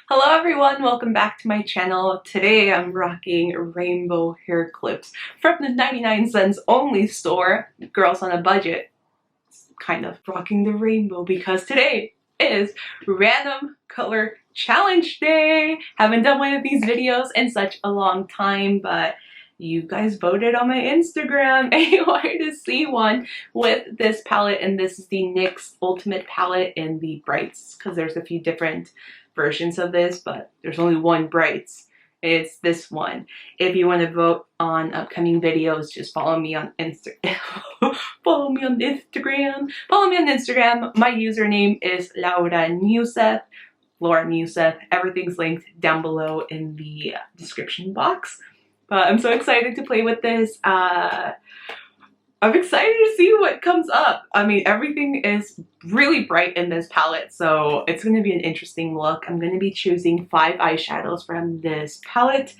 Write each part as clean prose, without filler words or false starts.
Hello everyone, welcome back to my channel. Today I'm rocking rainbow hair clips from the 99 cents only store. Girls on a budget. Kind of rocking the rainbow because today is random color challenge day. Haven't done one of these videos in such a long time, but you guys voted on my Instagram and you wanted to see one with this palette, and this is the NYX Ultimate Palette in the Brights, because there's a few different versions of this, but there's only one Brights. It's this one. If you want to vote on upcoming videos, just follow me on Instagram. Follow me on Instagram. Follow me on Instagram. My username is Neuzeth. Laura Neuzeth. Everything's linked down below in the description box. But I'm so excited to play with this. I'm excited to see what comes up. I mean, everything is really bright in this palette, so it's going to be an interesting look. I'm going to be choosing 5 eyeshadows from this palette.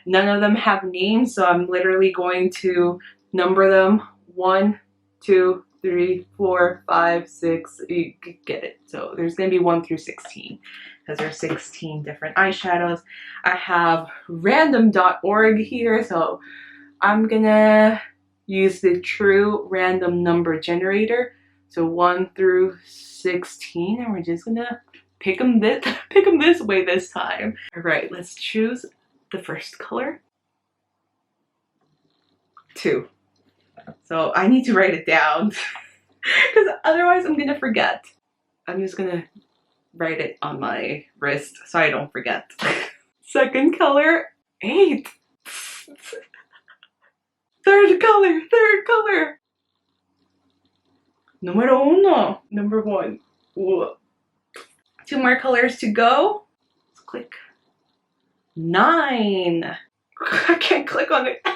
None of them have names, so I'm literally going to number them 1, 2, 3, 4, 5, 6. You get it. So there's going to be 1 through 16 because there's 16 different eyeshadows. I have random.org here, so I'm gonna use the true random number generator, so 1 through 16, and we're just gonna pick them this way this time. All right, let's choose the first color. 2. So I need to write it down because otherwise I'm gonna forget. I'm just gonna write it on my wrist so I don't forget. Second color, 8. Third color. Numero uno. Number 1. Whoa. 2 more colors to go. Let's click. 9. I can't click on it.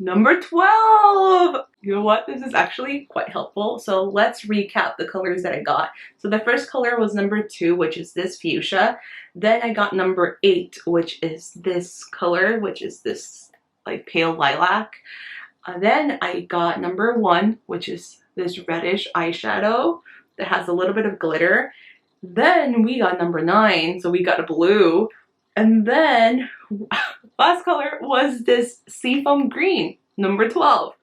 Number 12. You know what? This is actually quite helpful. So let's recap the colors that I got. So the first color was number 2, which is this fuchsia. Then I got number 8, which is this color, which is this like pale lilac. Then I got number 1, which is this reddish eyeshadow that has a little bit of glitter. Then we got number 9, so we got a blue. And then last color was this seafoam green, number 12.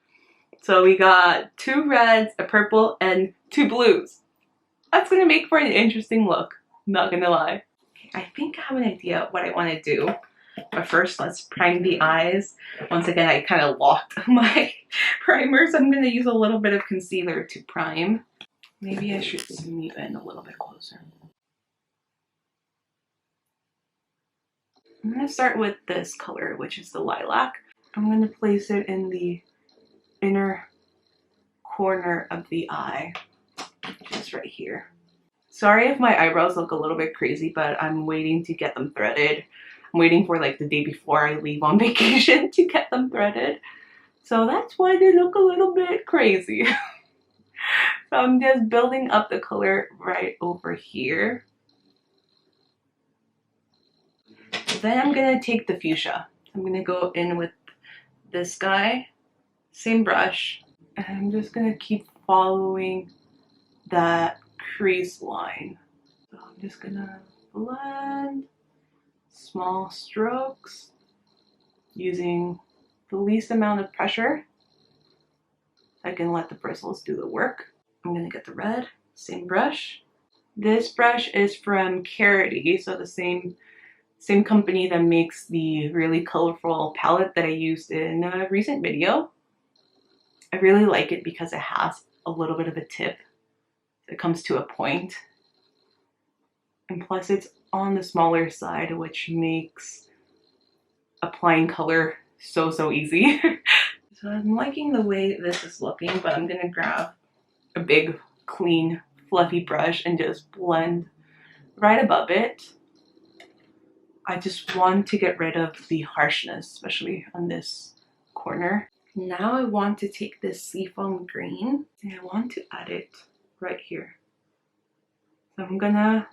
So we got 2 reds, a purple, and 2 blues. That's gonna make for an interesting look, not gonna lie. I think I have an idea of what I want to do. But first, let's prime the eyes. Once again, I kind of locked my primer, so I'm going to use a little bit of concealer to prime. Maybe I should zoom you in a little bit closer. I'm going to start with this color, which is the lilac. I'm going to place it in the inner corner of the eye, just right here. Sorry if my eyebrows look a little bit crazy, but I'm waiting to get them threaded. I'm waiting for like the day before I leave on vacation to get them threaded. So that's why they look a little bit crazy. So I'm just building up the color right over here. Then I'm going to take the fuchsia. I'm going to go in with this guy, same brush, and I'm just going to keep following that crease line. So I'm just going to blend. Small strokes using the least amount of pressure. I can let the bristles do the work. I'm going to get the red, same brush. This brush is from Chicory, so the same company that makes the really colorful palette that I used in a recent video. I really like it because it has a little bit of a tip. It comes to a point. And plus it's on the smaller side, which makes applying color so easy. So I'm liking the way this is looking, but I'm gonna grab a big, clean, fluffy brush and just blend right above it. I just want to get rid of the harshness, especially on this corner. Now I want to take this seafoam green and I want to add it right here. So I'm gonna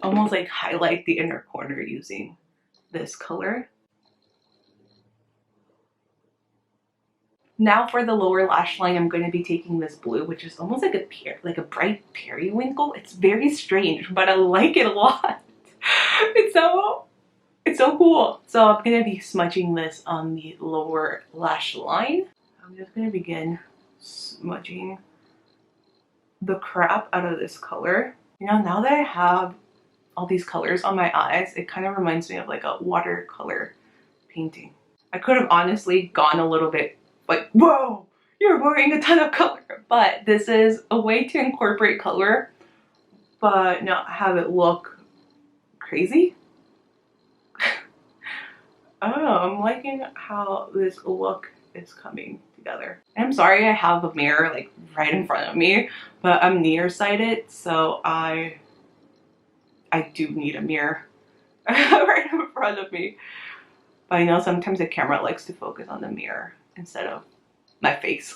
almost like highlight the inner corner using this color. Now for the lower lash line, I'm going to be taking this blue, which is almost like a bright periwinkle. It's very strange, but I like it a lot. It's so cool. So I'm going to be smudging this on the lower lash line. I'm just going to begin smudging the crap out of this color. You know, now that I have all these colors on my eyes, it kind of reminds me of like a watercolor painting. I could have honestly gone a little bit like, whoa, you're wearing a ton of color, but this is a way to incorporate color but not have it look crazy. I don't know, I'm liking how this look is coming together. I'm sorry I have a mirror like right in front of me, but I'm nearsighted, so I do need a mirror right in front of me. But I know sometimes the camera likes to focus on the mirror instead of my face.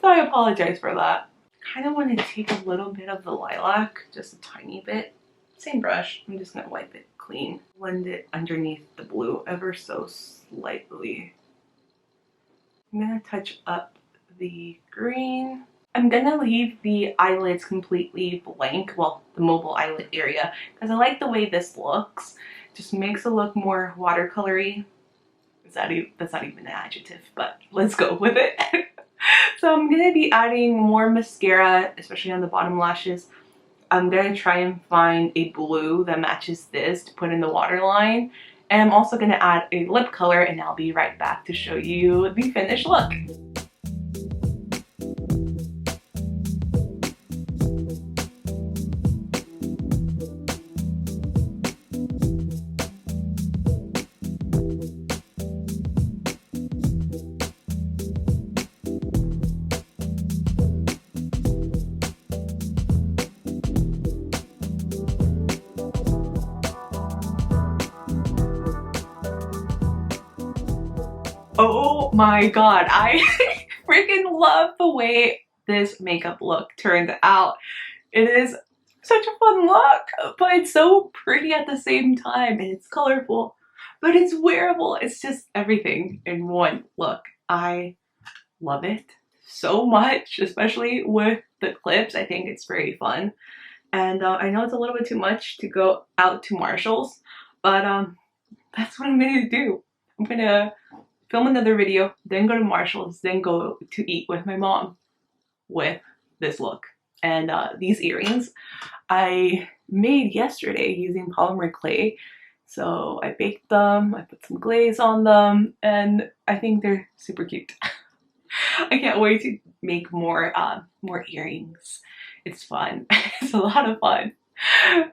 So I apologize for that. I kind of want to take a little bit of the lilac, just a tiny bit. Same brush, I'm just going to wipe it clean. Blend it underneath the blue ever so slightly. I'm going to touch up the green. I'm going to leave the eyelids completely blank, well, the mobile eyelid area, because I like the way this looks. Just makes it look more watercolory. That's not even an adjective, but let's go with it. So I'm going to be adding more mascara, especially on the bottom lashes. I'm going to try and find a blue that matches this to put in the waterline. And I'm also going to add a lip color, and I'll be right back to show you the finished look. Oh my god, I freaking love the way this makeup look turned out. It is such a fun look, but it's so pretty at the same time, and it's colorful, but it's wearable. It's just everything in one look. I love it so much, especially with the clips. I think it's very fun. And I know it's a little bit too much to go out to Marshall's, but that's what I'm gonna do. I'm gonna film another video, then go to Marshall's, then go to eat with my mom with this look. And these earrings I made yesterday using polymer clay. So I baked them, I put some glaze on them, and I think they're super cute. I can't wait to make more earrings. It's fun. It's a lot of fun.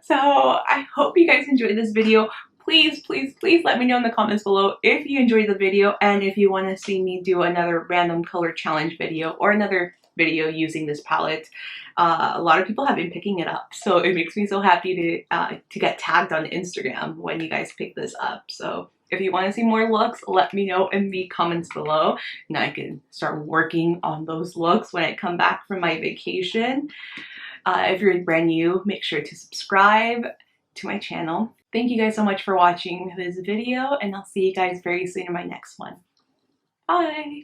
So I hope you guys enjoyed this video. Please, please, please let me know in the comments below if you enjoyed the video and if you want to see me do another random color challenge video or another video using this palette. A lot of people have been picking it up, so it makes me so happy to get tagged on Instagram when you guys pick this up. So if you want to see more looks, let me know in the comments below, and I can start working on those looks when I come back from my vacation. If you're brand new, make sure to subscribe to my channel. Thank you guys so much for watching this video, and I'll see you guys very soon in my next one. Bye!